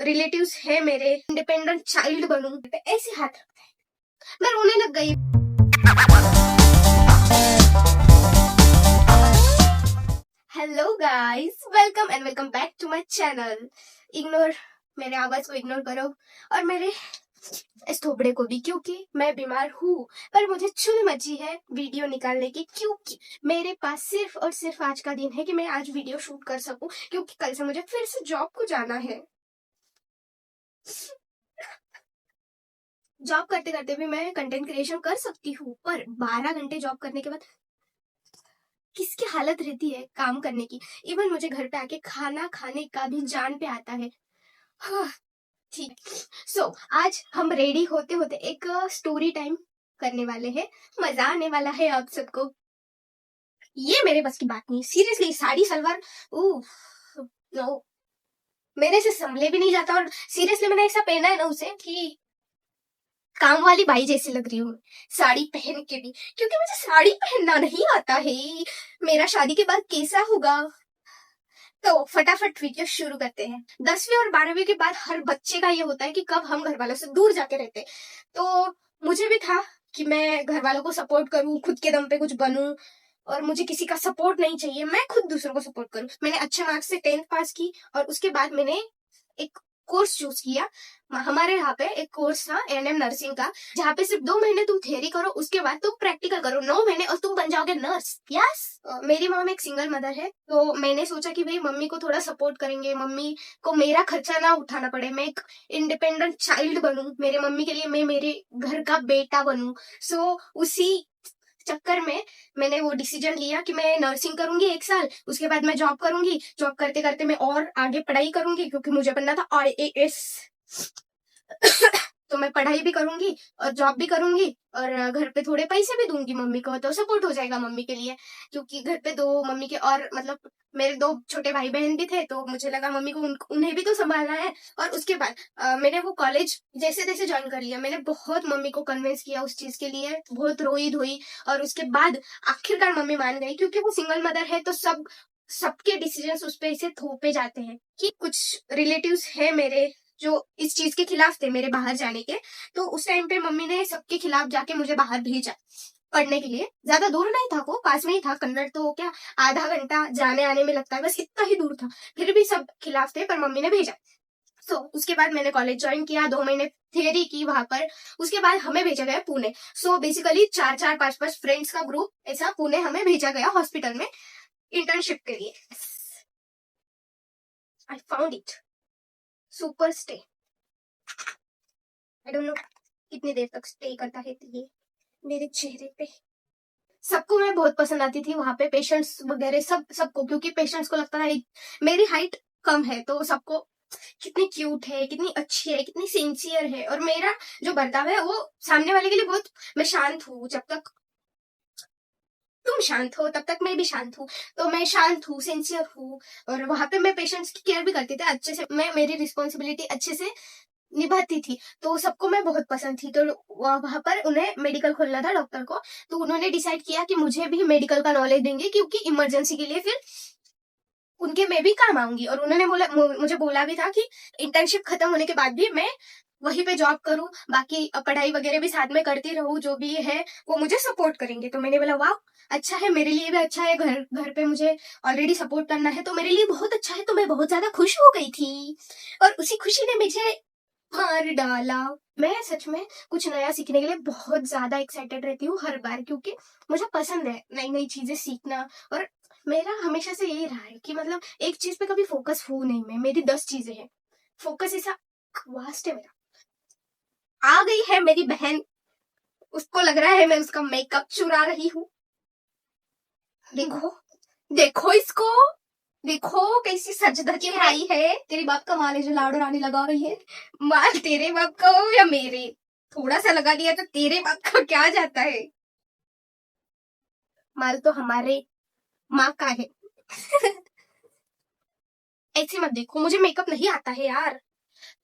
Relatives है मेरे, independent child बनूं, ऐसे हाथ रखते हैं। मैं रोने लग गई। Hello guys, welcome and welcome back to my channel. Ignore, मेरे आवाज को इग्नोर करो और मेरे इस थोबड़े को भी, क्योंकि मैं बीमार हूँ। पर मुझे चुल मची है वीडियो निकालने की, क्योंकि मेरे पास सिर्फ और सिर्फ आज का दिन है कि मैं आज वीडियो शूट कर सकूं, क्योंकि कल से मुझे फिर से जॉब को जाना है। जॉब करते करते भी मैं कंटेंट क्रिएशन कर सकती हूँ, पर 12 घंटे जॉब करने के बाद किसकी हालत रहती है काम करने की। इवन मुझे घर पे आके खाना खाने का भी जान पे आता है। हाँ, ठीक। सो आज हम रेडी होते होते एक स्टोरी टाइम करने वाले हैं। मजा आने वाला है आप सबको। ये मेरे बस की बात नहीं, सीरियसली। साड़ी सलवार, नो, मेरे से संभले भी नहीं जाता। और सीरियसली मैंने ऐसा पहना है ना उसे कि काम वाली बाई जैसी लग रही हूँ साड़ी पहन के भी, क्योंकि मुझे साड़ी पहनना नहीं आता है। मेरा शादी के बाद कैसा होगा। तो फटाफट वीडियो शुरू करते हैं। 10वीं और 12वीं के बाद हर बच्चे का ये होता है कि कब हम घर वालों से दूर जाके रहते। तो मुझे भी था कि मैं घर वालों को सपोर्ट करूं, खुद के दम पे कुछ बनूं, और मुझे किसी का सपोर्ट नहीं चाहिए, मैं खुद दूसरों को सपोर्ट करूं। मैंने अच्छे मार्क्स से 10th पास की और उसके बाद मैंने एक कोर्स चूज किया। हमारे यहाँ पे एक कोर्स था एएनएम नर्सिंग का, जहाँ पे सिर्फ 2 महीने तुम थियरी करो, उसके बाद तुम प्रैक्टिकल करो 9 महीने और तुम बन जाओगे नर्स। यस। मेरी मॉम एक सिंगल मदर है, तो मैंने सोचा कि भाई मम्मी को थोड़ा सपोर्ट करेंगे, मम्मी को मेरा खर्चा ना उठाना पड़े, मैं एक इंडिपेंडेंट चाइल्ड बनूं, मेरे मम्मी के लिए मैं मेरे घर का बेटा बनूं। सो उसी चक्कर में मैंने वो डिसीजन लिया कि मैं नर्सिंग करूंगी 1 साल, उसके बाद मैं जॉब करूंगी, जॉब करते करते मैं और आगे पढ़ाई करूंगी, क्योंकि मुझे बनना था IAS। तो मैं पढ़ाई भी करूंगी और जॉब भी करूंगी और घर पे थोड़े पैसे भी दूंगी मम्मी को, तो सपोर्ट हो जाएगा मम्मी के लिए। क्योंकि घर पे 2 मम्मी के और मतलब मेरे 2 छोटे भाई बहन भी थे, तो मुझे लगा मम्मी को उन्हें भी तो संभालना है। और उसके बाद मैंने वो कॉलेज जैसे तैसे ज्वाइन कर लिया। मैंने बहुत मम्मी को कन्विंस किया उस चीज के लिए, बहुत रोई धोई, और उसके बाद आखिरकार मम्मी मान गई। क्योंकि वो सिंगल मदर है, तो सबके डिसीजन उस पे ऐसे थोपे जाते हैं कि कुछ रिलेटिव्स है मेरे जो इस चीज के खिलाफ थे मेरे बाहर जाने के। तो उस टाइम पे मम्मी ने सबके खिलाफ जाके मुझे बाहर भेजा पढ़ने के लिए। ज्यादा दूर नहीं था, वो पास में ही था। कन्नड़ तो क्या आधा घंटा जाने आने में लगता है, बस इतना ही दूर था। फिर भी सब खिलाफ थे, पर मम्मी ने भेजा। तो उसके बाद मैंने कॉलेज ज्वाइन किया, 2 महीने थियरी की वहां पर। उसके बाद हमें भेजा गया पुणे। सो बेसिकली 4-4, 5-5 फ्रेंड्स का ग्रुप ऐसा पुणे हमें भेजा गया हॉस्पिटल में इंटर्नशिप के लिए। I found it super stay. I don't know कितनी देर तक स्टे करता है ये मेरे चेहरे पे। सबको मैं बहुत पसंद आती थी वहां पे, पेशेंट्स वगैरह सबको, क्योंकि पेशेंट्स को लगता था मेरी हाइट कम है, तो सबको कितनी क्यूट है, कितनी अच्छी है, कितनी सिंसियर है। और मेरा जो बर्ताव है वो सामने वाले के लिए बहुत, मैं शांत हूँ। जब तक तुम शांत हो तब तक मैं भी शांत हूँ। तो मैं शांत हूँ, सिंसियर हूँ, और वहां पे मैं पेशेंट्स की केयर भी करती थी अच्छे से। मैं मेरी रिस्पॉन्सिबिलिटी अच्छे से निभाती थी, तो सबको मैं बहुत पसंद थी। तो वहां पर उन्हें मेडिकल खोलना था डॉक्टर को, तो उन्होंने डिसाइड किया कि मुझे भी मेडिकल का नॉलेज देंगे, क्योंकि इमरजेंसी के लिए फिर उनके मैं भी काम आऊंगी। और उन्होंने मुझे बोला भी था कि इंटर्नशिप खत्म होने के बाद भी मैं वहीं पे जॉब करूं, बाकी पढ़ाई वगैरह भी साथ में करती रहूं, जो भी है वो मुझे सपोर्ट करेंगे। तो मैंने बोला वाह, अच्छा है, मेरे लिए भी अच्छा है। घर पे मुझे ऑलरेडी सपोर्ट करना है, तो मेरे लिए बहुत अच्छा है। तो मैं बहुत ज्यादा खुश हो गई थी, और उसी खुशी ने मुझे मार डाला। मैं सच में कुछ नया सीखने के लिए बहुत ज्यादा एक्साइटेड रहती हूँ हर बार, क्योंकि मुझे पसंद है नई नई चीजें सीखना। और मेरा हमेशा से यही रहा है कि मतलब एक चीज पे कभी फोकस हूं नहीं मैं, मेरी 10 चीजें हैं। फोकस ऐसा वास्ट है मेरा। आ गई है मेरी बहन, उसको लग रहा है मैं उसका मेकअप चुरा रही हूँ। देखो देखो इसको, देखो कैसी सज धज के आई है। तेरी बाप का माल है जो लाडो रानी लगा रही है। माल तेरे बाप का हो या मेरे, थोड़ा सा लगा दिया तो तेरे बाप का क्या जाता है। माल तो हमारे माँ का है। ऐसे मत देखो, मुझे मेकअप नहीं आता है यार।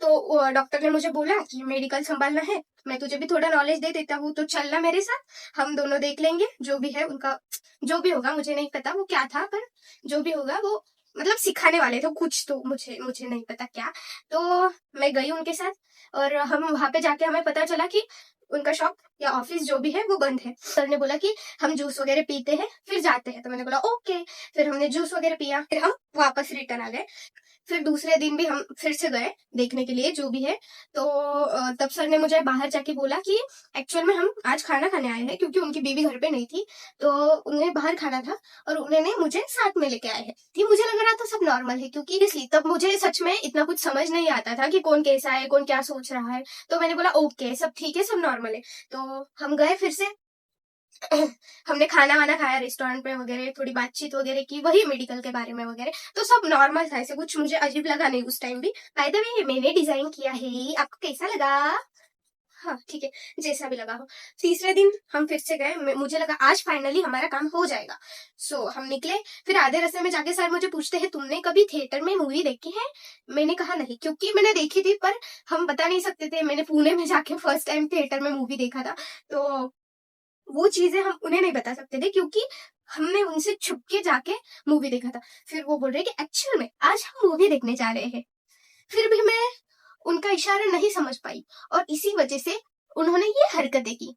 तो डॉक्टर ने मुझे बोला कि मेडिकल संभालना है, मैं तुझे भी थोड़ा नॉलेज दे देता हूँ, तो चलना मेरे साथ, हम दोनों देख लेंगे जो भी है उनका। जो भी होगा मुझे नहीं पता वो क्या था, पर जो भी होगा वो मतलब सिखाने वाले थे कुछ, तो मुझे मुझे नहीं पता क्या। तो मैं गई उनके साथ, और हम वहां पे जाके हमें पता चला कि उनका शॉप या ऑफिस जो भी है वो बंद है। सर ने बोला कि हम जूस वगैरह पीते हैं फिर जाते हैं, तो मैंने बोला ओके। फिर हमने जूस वगैरह पिया, फिर हम वापस रिटर्न आ गए। फिर दूसरे दिन भी हम फिर से गए देखने के लिए जो भी है। तो तब सर ने मुझे बाहर जाके बोला कि एक्चुअल में हम आज खाना खाने आए हैं, क्योंकि उनकी बीवी घर पे नहीं थी, तो उन्हें बाहर खाना था और उन्होंने मुझे साथ में लेके आए हैं। थी मुझे लग रहा था सब नॉर्मल है, क्योंकि इसलिए तब मुझे सच में इतना कुछ समझ नहीं आता था कि कौन कैसा है, कौन क्या सोच रहा है। तो मैंने बोला ओके सब ठीक है, सब नॉर्मल है। तो हम गए फिर से। हमने खाना वाना खाया रेस्टोरेंट में वगैरह, थोड़ी बातचीत वगैरह की, वही मेडिकल के बारे में वगैरह। तो सब नॉर्मल था, ऐसे कुछ मुझे अजीब लगा नहीं उस टाइम भी। बाय द वे मैंने डिजाइन किया है, आपको कैसा लगा? हाँ ठीक है, जैसा भी लगा हो। तीसरे दिन हम फिर से गए, मुझे लगा आज फाइनली हमारा काम हो जाएगा। हम निकले। फिर आधे रास्ते में जाके सर मुझे पूछते हैं तुमने कभी थिएटर में मूवी देखी है? मैंने कहा नहीं, क्योंकि मैंने देखी थी पर हम बता नहीं सकते थे। मैंने पुणे में जाके फर्स्ट टाइम थिएटर में मूवी देखा था, तो वो चीजें हम उन्हें नहीं बता सकते थे, क्योंकि हमने उनसे छुप के जाके मूवी देखा था। फिर वो बोल रहे कि एक्चुअल में आज हम मूवी देखने जा रहे हैं। फिर भी मैं उनका इशारा नहीं समझ पाई, और इसी वजह से उन्होंने ये हरकतें की।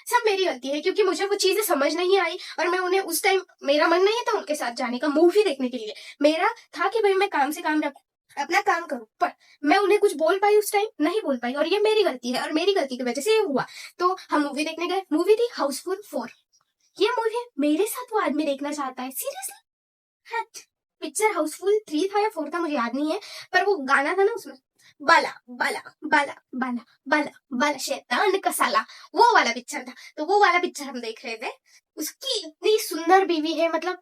सब मेरी गलती है, क्योंकि मुझे वो चीजें समझ नहीं आई, और मैं उन्हें उस टाइम, मेरा मन नहीं था उनके साथ जाने का मूवी देखने के लिए। मेरा था कि भाई मैं काम से काम रखूं, अपना काम करूं, पर मैं उन्हें कुछ बोल पाई उस टाइम नहीं बोल पाई, और ये मेरी गलती है, और मेरी गलती की वजह से ये हुआ। तो हम मूवी देखने गए। मूवी थी हाउसफुल 4। ये मूवी मेरे साथ वो आदमी देखना चाहता है, सीरियसली। पिक्चर हाउसफुल 3 था या 4 था मुझे याद नहीं है, पर वो गाना था ना उसमें, बाला बाला बाला बाला बाला बाला शैतान का साला, वो वाला पिक्चर था। तो वो वाला पिक्चर हम देख रहे थे। उसकी इतनी सुंदर बीवी है, मतलब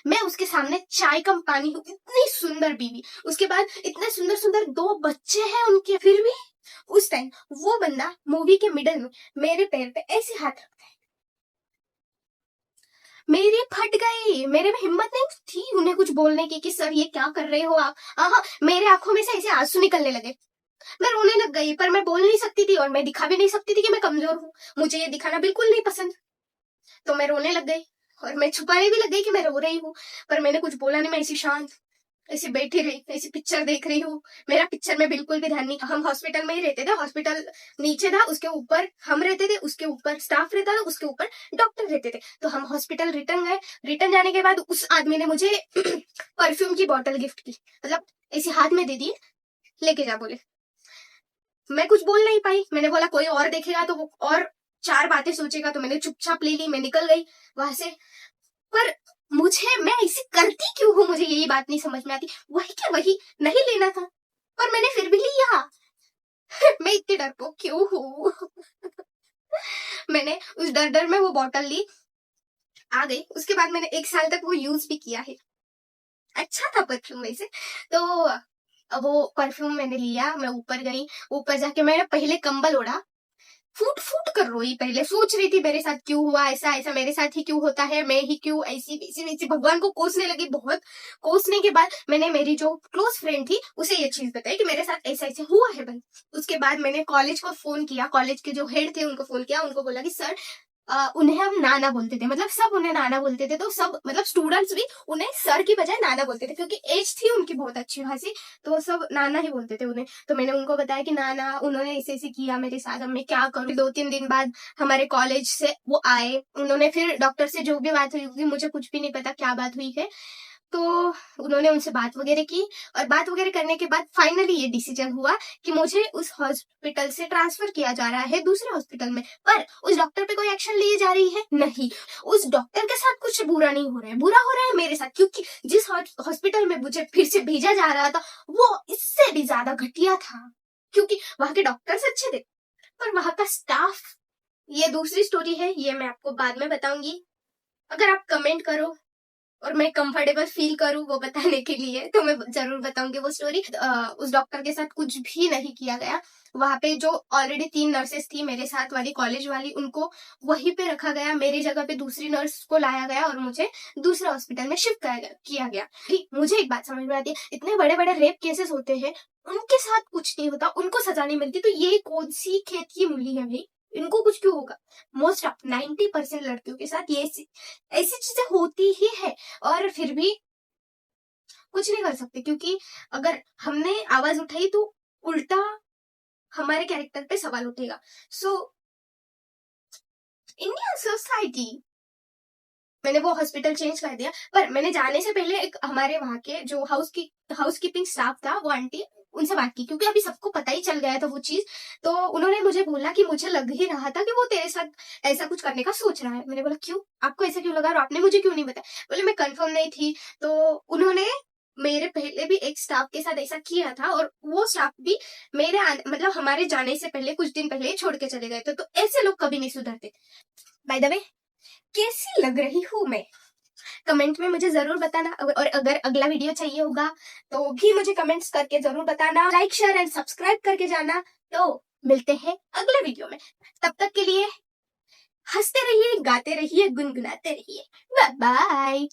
मैं उसके सामने चाय कम पानी हूँ, इतनी सुंदर बीवी। उसके बाद इतने सुंदर सुंदर 2 बच्चे हैं उनके। फिर भी उस टाइम वो बंदा मूवी के मिडल में मेरे पैर पे ऐसे हाथ रखता है। मेरी फट गई, मेरे में हिम्मत नहीं थी उन्हें कुछ बोलने की कि सर ये क्या कर रहे हो आप। हाँ, मेरे आंखों में से ऐसे आंसू निकलने लगे। मैं रोने लग गई, पर मैं बोल नहीं सकती थी और मैं दिखा भी नहीं सकती थी कि मैं कमजोर हूँ। मुझे ये दिखाना बिल्कुल नहीं पसंद। तो मैं रोने लग गई, और मैं छुपाने भी लग गई कि मैं रो रही हूँ। पर मैंने कुछ बोला नहीं, मैं ऐसी शांत ऐसे बैठी रही, ऐसी पिक्चर देख रही हूँ। मेरा पिक्चर में बिल्कुल भी ध्यान नहीं। हम हॉस्पिटल में ही रहते थे, हॉस्पिटल नीचे था, उसके ऊपर हम रहते थे, उसके ऊपर स्टाफ रहता था, उसके ऊपर डॉक्टर रहते थे। तो हम हॉस्पिटल रिटर्न गए। रिटर्न जाने के बाद उस आदमी ने मुझे परफ्यूम की बोतल गिफ्ट की, मतलब ऐसे हाथ में दे दी, लेके जा बोले। मैं कुछ बोल नहीं पाई। मैंने बोला कोई और देखेगा तो वो और 4 बातें सोचेगा, तो मैंने चुपचाप ले ली, मैं निकल गई वहां से। पर मुझे, मैं ऐसे करती क्यों हूँ, मुझे यही बात नहीं समझ में आती। वही के वही नहीं लेना था, पर मैंने फिर भी लिया। मैं इतनी डरपोक क्यों हूँ? मैंने उस डर डर में वो बॉटल ली, आ गई। उसके बाद मैंने 1 साल तक वो यूज भी किया है। अच्छा था परफ्यूम वैसे। तो वो परफ्यूम मैंने लिया, मैं ऊपर गई। ऊपर जाके मैंने पहले कंबल ओढ़ा, फूट फूट कर रोई। पहले सोच रही थी मेरे साथ क्यों हुआ ऐसा, ऐसा मेरे साथ ही क्यों होता है, मैं ही क्यों ऐसी वैसी वैसी, भगवान को कोसने लगी बहुत। कोसने के बाद मैंने मेरी जो क्लोज फ्रेंड थी उसे ये चीज बताई कि मेरे साथ ऐसा ऐसा हुआ है भाई। उसके बाद मैंने कॉलेज को फोन किया, कॉलेज के जो हेड थे उनको फोन किया, उनको बोला कि सर उन्हें हम नाना बोलते थे, मतलब सब उन्हें नाना बोलते थे। तो सब मतलब स्टूडेंट्स भी उन्हें सर की बजाय नाना बोलते थे, क्योंकि एज थी उनकी बहुत अच्छी खासी, तो सब नाना ही बोलते थे उन्हें। तो मैंने उनको बताया कि नाना उन्होंने ऐसे ऐसे किया मेरे साथ, अब मैं क्या करूँ। 2-3 दिन बाद हमारे कॉलेज से वो आए, उन्होंने फिर डॉक्टर से जो भी बात हुई होगी, मुझे कुछ भी नहीं पता क्या बात हुई है। तो उन्होंने उनसे बात वगैरह की, और बात वगैरह करने के बाद फाइनली ये डिसीजन हुआ कि मुझे उस हॉस्पिटल से ट्रांसफर किया जा रहा है दूसरे हॉस्पिटल में। पर उस डॉक्टर पे कोई एक्शन ली जा रही है नहीं, उस डॉक्टर के साथ कुछ बुरा नहीं हो रहा है, बुरा हो रहा है मेरे साथ, क्योंकि जिस हॉस्पिटल में मुझे फिर से भेजा जा रहा था वो इससे भी ज्यादा घटिया था, क्योंकि वहां के डॉक्टर्स अच्छे थे पर वहां का स्टाफ, ये दूसरी स्टोरी है, ये मैं आपको बाद में बताऊंगी। अगर आप कमेंट करो और मैं कंफर्टेबल फील करूं वो बताने के लिए, तो मैं जरूर बताऊंगी वो स्टोरी। उस डॉक्टर के साथ कुछ भी नहीं किया गया। वहां पे जो ऑलरेडी 3 नर्सेस थी मेरे साथ वाली, कॉलेज वाली, उनको वहीं पे रखा गया। मेरी जगह पे दूसरी नर्स को लाया गया और मुझे दूसरे हॉस्पिटल में शिफ्ट किया गया। ठीक, मुझे एक बात समझ में आती है, इतने बड़े बड़े रेप केसेस होते हैं, उनके साथ कुछ नहीं होता, उनको सजा नहीं मिलती, तो ये कौन सी खेत की मूली है भाई, इनको कुछ क्यों होगा? मोस्ट ऑफ 90% लड़कियों के साथ ये ऐसी चीजें होती ही है। और फिर भी कुछ नहीं कर सकते, क्योंकि अगर हमने आवाज उठाई तो उल्टा हमारे कैरेक्टर पे सवाल उठेगा। सो इंडियन सोसाइटी, मैंने वो हॉस्पिटल चेंज कर दिया। पर मैंने जाने से पहले एक हमारे वहां के जो हाउसकीपिंग स्टाफ था, वो आंटी, उनसे बात की, क्योंकि अभी सबको पता ही चल गया था वो चीज। तो उन्होंने मुझे बोला कि मुझे लग ही रहा था कि वो तेरे साथ ऐसा कुछ करने का सोच रहा है। मैंने बोला क्यों, आपको ऐसा क्यों लगा और आपने मुझे क्यों नहीं बताया? बोले मैं कंफर्म नहीं थी। तो उन्होंने मेरे पहले भी एक स्टाफ के साथ ऐसा किया था, और वो स्टाफ भी मतलब हमारे जाने से पहले कुछ दिन पहले छोड़ के चले गए थे। तो ऐसे लोग कभी नहीं सुधरते। बाय द वे, कैसी लग रही हूँ मैं, कमेंट में मुझे जरूर बताना। और अगर अगला वीडियो चाहिए होगा तो भी मुझे कमेंट्स करके जरूर बताना। लाइक शेयर एंड सब्सक्राइब करके जाना। तो मिलते हैं अगले वीडियो में, तब तक के लिए हंसते रहिए, गाते रहिए, गुनगुनाते रहिए। Bye bye.